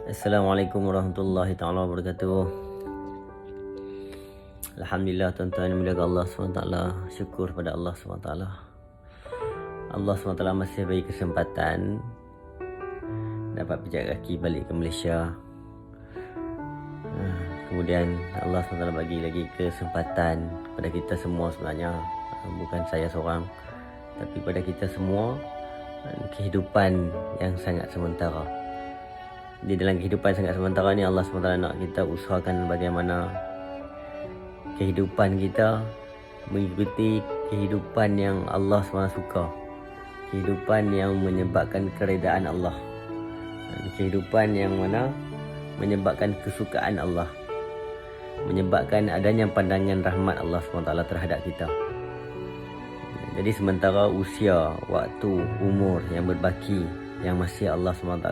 Assalamualaikum warahmatullahi taala wabarakatuh. Alhamdulillah tuan-tuan yang mulia Allah SWT. Syukur pada Allah SWT. Allah SWT masih bagi kesempatan dapat pijak kaki balik ke Malaysia. Kemudian Allah SWT bagi lagi kesempatan pada kita semua sebenarnya, bukan saya seorang, tapi pada kita semua, kehidupan yang sangat sementara. Di dalam kehidupan sangat sementara ni, Allah SWT nak kita usahakan bagaimana kehidupan kita mengikuti kehidupan yang Allah SWT suka, kehidupan yang menyebabkan keredaan Allah, kehidupan yang mana menyebabkan kesukaan Allah, menyebabkan adanya pandangan rahmat Allah SWT terhadap kita. Jadi sementara usia, waktu, umur yang berbaki yang masih Allah SWT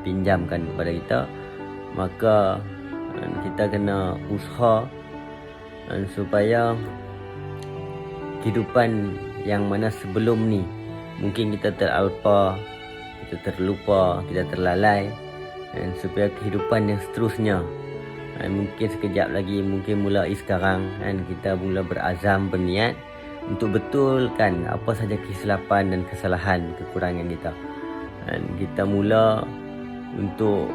pinjamkan kepada kita, maka kita kena usaha supaya kehidupan yang mana sebelum ni mungkin kita teralpa, kita terlupa, kita terlalai, dan supaya kehidupan yang seterusnya, mungkin sekejap lagi, mungkin mulai sekarang, dan kita mula berazam, berniat untuk betulkan apa saja kesilapan dan kesalahan, kekurangan kita, dan kita mula untuk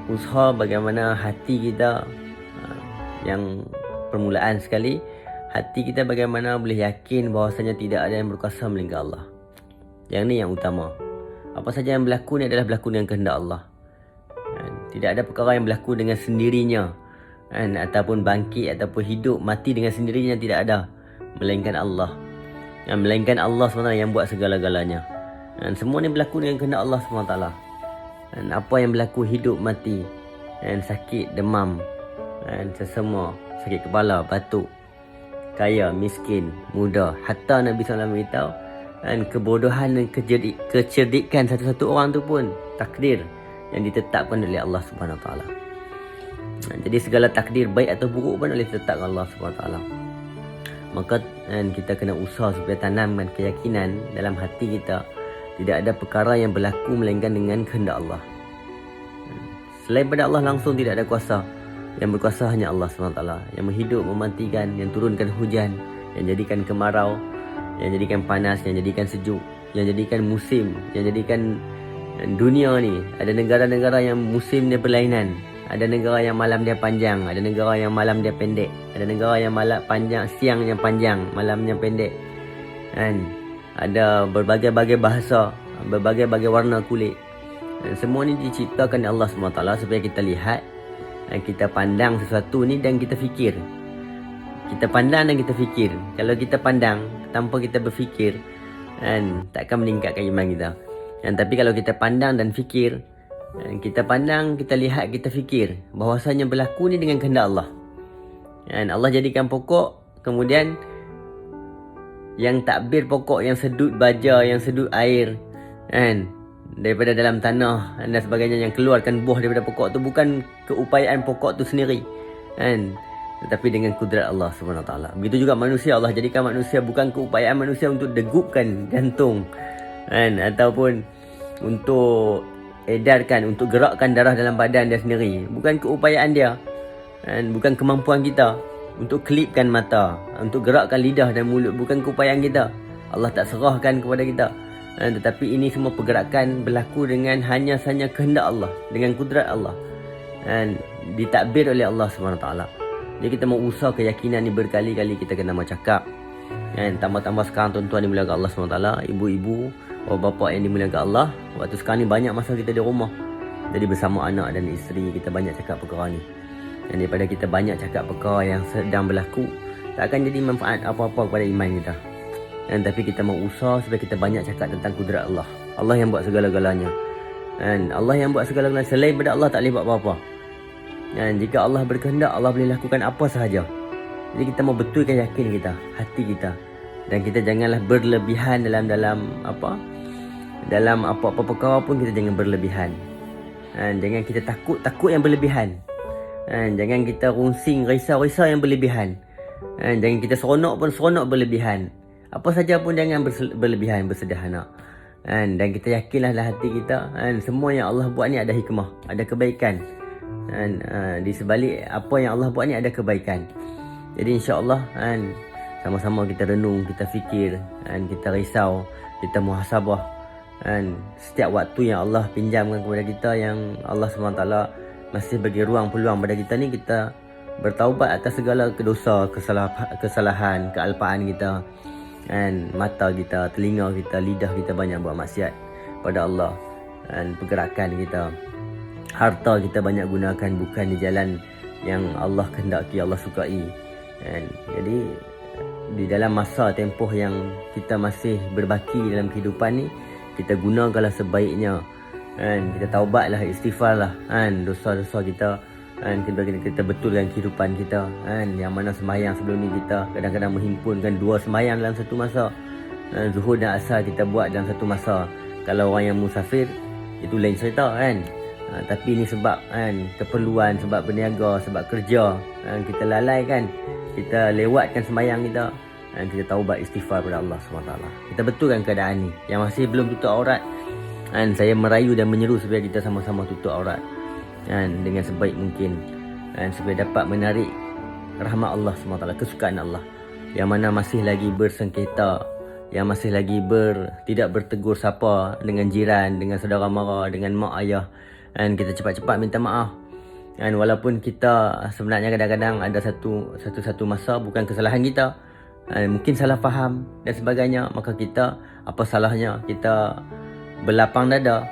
usaha bagaimana hati kita, yang permulaan sekali, hati kita bagaimana boleh yakin bahawasanya tidak ada yang berkuasa melainkan Allah. Yang ni yang utama. Apa saja yang berlaku ni adalah berlaku dengan kehendak Allah. Tidak ada perkara yang berlaku dengan sendirinya, ataupun bangkit ataupun hidup mati dengan sendirinya, tidak ada, melainkan Allah. Melainkan Allah SWT yang buat segala-galanya. Dan semua ni berlaku dengan kehendak Allah SWT. Dan apa yang berlaku, hidup mati, dan sakit, demam, dan sesama, sakit kepala, batuk, kaya, miskin, muda, hatta Nabi SAW beritahu, dan kebodohan dan kecerdikan satu-satu orang tu pun takdir yang ditetapkan oleh Allah Subhanahu Wa Taala. Jadi segala takdir baik atau buruk pun boleh ditetapkan Allah Subhanahu Wa Taala. Maka kita kena usaha supaya tanamkan keyakinan dalam hati kita, tidak ada perkara yang berlaku melainkan dengan kehendak Allah. Selain pada Allah langsung tidak ada kuasa. Yang berkuasa hanya Allah SWT, yang menghidup, mematikan, yang turunkan hujan, yang jadikan kemarau, yang jadikan panas, yang jadikan sejuk, yang jadikan musim, yang jadikan dunia ni. Ada negara-negara yang musim dia berlainan, ada negara yang malam dia panjang, ada negara yang malam dia pendek, ada negara yang malam panjang, siangnya panjang, malamnya pendek, kan? Ada berbagai-bagai bahasa, berbagai-bagai warna kulit, dan semua ni diciptakan oleh Allah SWT supaya kita lihat dan kita pandang sesuatu ni dan kita fikir. Kita pandang dan kita fikir. Kalau kita pandang tanpa kita berfikir, kan, takkan meningkatkan iman kita. Dan tapi kalau kita pandang dan fikir, kita pandang, kita lihat, kita fikir, bahawasanya berlaku ni dengan kehendak Allah. Dan Allah jadikan pokok, kemudian yang takbir pokok, yang sedut baja, yang sedut air, kan, daripada dalam tanah dan sebagainya, yang keluarkan buah daripada pokok tu bukan keupayaan pokok tu sendiri, kan, tetapi dengan kudrat Allah SWT. Begitu juga manusia, Allah jadikan manusia bukan keupayaan manusia untuk degupkan jantung, kan, ataupun untuk edarkan, untuk gerakkan darah dalam badan dia sendiri, bukan keupayaan dia, kan, bukan kemampuan kita untuk kelipkan mata, untuk gerakkan lidah dan mulut, bukan keupayaan kita. Allah tak serahkan kepada kita. Tetapi ini semua pergerakan berlaku dengan hanya sahaja kehendak Allah, dengan kudrat Allah, dan ditakbir oleh Allah SWT. Jadi kita mau usaha keyakinan ni berkali-kali kita kena mau cakap, dan tambah-tambah sekarang tuan-tuan dimuliakan Allah SWT, ibu-ibu, bapa-bapa yang dimuliakan Allah, waktu sekarang ni banyak masa kita di rumah, jadi bersama anak dan isteri kita banyak cakap perkara ni. Dan daripada kita banyak cakap perkara yang sedang berlaku, tak akan jadi manfaat apa-apa kepada iman kita. Dan tapi kita mau usaha supaya kita banyak cakap tentang kudrat Allah. Allah yang buat segala-galanya. Dan Allah yang buat segala-galanya. Selain daripada Allah tak boleh buat apa-apa. Dan jika Allah berkehendak, Allah boleh lakukan apa sahaja. Jadi kita mau betulkan yakin kita, hati kita. Dan kita janganlah berlebihan dalam apa-apa perkara pun, kita jangan berlebihan. Dan jangan kita takut yang berlebihan. Dan jangan kita rungsing, risau yang berlebihan. Dan jangan kita seronok berlebihan. Apa saja pun jangan berlebihan, bersederhana. Dan kita yakinlah dalam hati kita, semua yang Allah buat ni ada hikmah, ada kebaikan. Di sebalik apa yang Allah buat ni ada kebaikan. Jadi insya-Allah sama-sama kita renung, kita fikir, kita risau, kita muhasabah. Setiap waktu yang Allah pinjamkan kepada kita, yang Allah SWT masih bagi ruang peluang pada kita ni, kita bertaubat atas segala dosa, kesalahan, kealpaan kita. Mata kita, telinga kita, lidah kita banyak buat maksiat pada Allah. Pergerakan kita, harta kita banyak gunakan bukan di jalan yang Allah kehendaki, Allah sukai. Jadi di dalam masa tempoh yang kita masih berbaki dalam kehidupan ni, kita gunakanlah sebaiknya. Kita taubatlah, istighfarlah dosa-dosa kita. Kita betulkan kehidupan kita. Yang mana sembahyang sebelum ni kita kadang-kadang menghimpunkan 2 sembahyang dalam satu masa. Zuhur dan asar kita buat dalam satu masa. Kalau orang yang musafir, itu lain cerita tapi ni sebab keperluan, sebab berniaga, sebab kerja, kita lalai kita lewatkan sembahyang kita. Kita taubat, istighfar kepada Allah SWT. Kita betulkan keadaan ni. Yang masih belum tutup aurat, saya merayu dan menyeru supaya kita sama-sama tutup aurat dengan sebaik mungkin, supaya dapat menarik rahmat Allah SWT, kesukaan Allah. Yang mana masih lagi bersengketa, yang masih lagi tidak bertegur sapa dengan jiran, dengan saudara mara, dengan mak ayah. Kita cepat-cepat minta maaf. Walaupun kita sebenarnya kadang-kadang ada satu masa bukan kesalahan kita, mungkin salah faham dan sebagainya, maka kita, apa salahnya kita berlapang dada,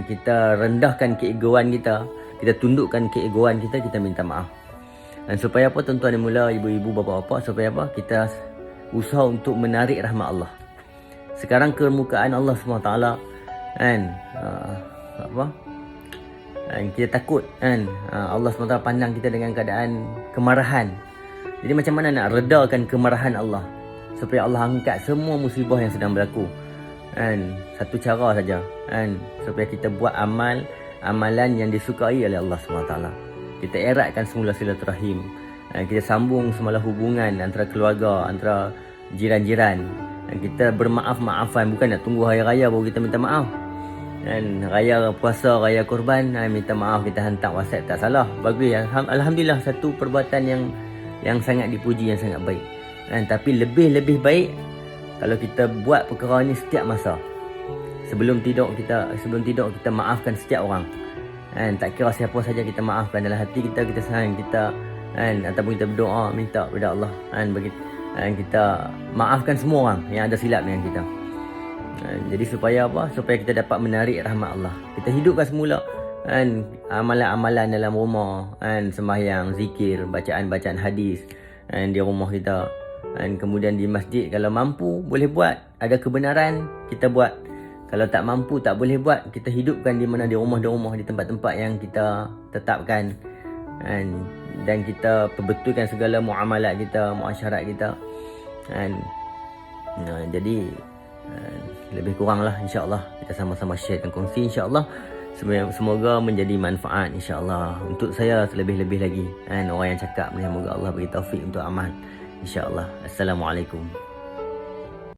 kita rendahkan keegoan kita, kita tundukkan keegoan kita, kita minta maaf. Supaya apa tuan-tuan dan mula, ibu-ibu, bapa-bapa, supaya apa? Kita usaha untuk menarik rahmat Allah. Sekarang kemukaan Allah SWT, kita takut Allah SWT pandang kita dengan keadaan kemarahan. Jadi macam mana nak redakan kemarahan Allah, supaya Allah angkat semua musibah yang sedang berlaku? Satu cara saja, supaya kita buat amalan yang disukai oleh Allah SWT. Kita eratkan semula silaturahim, kita sambung semula hubungan antara keluarga, antara jiran-jiran. Kita bermaaf-maafan, bukan nak tunggu hari raya baru kita minta maaf. Raya puasa, raya korban, minta maaf, kita hantar WhatsApp, tak salah, bagus. Alhamdulillah, satu perbuatan yang sangat dipuji, yang sangat baik. Tapi lebih baik kalau kita buat perkara ni setiap masa. Sebelum tidur kita maafkan setiap orang. Tak kira siapa saja kita maafkan. Dalam hati kita sayang, kita ataupun kita berdoa minta kepada Allah bagi kita maafkan semua orang yang ada silap dengan kita. Jadi supaya apa? Supaya kita dapat menarik rahmat Allah. Kita hidupkan semula amalan-amalan dalam rumah, sembahyang, zikir, bacaan-bacaan hadis di rumah kita. Kemudian di masjid, kalau mampu boleh buat, ada kebenaran kita buat. Kalau tak mampu, tak boleh buat, kita hidupkan di mana, di rumah, di tempat-tempat yang kita tetapkan. Dan kita perbetulkan segala muamalat kita, muasyarat kita. Jadi lebih kuranglah, insya-Allah kita sama-sama share dan kongsi, insya-Allah. Semoga menjadi manfaat, insya-Allah, untuk saya terlebih-lebih lagi. Orang yang cakap, semoga Allah bagi taufik untuk amal, insya-Allah. Assalamualaikum.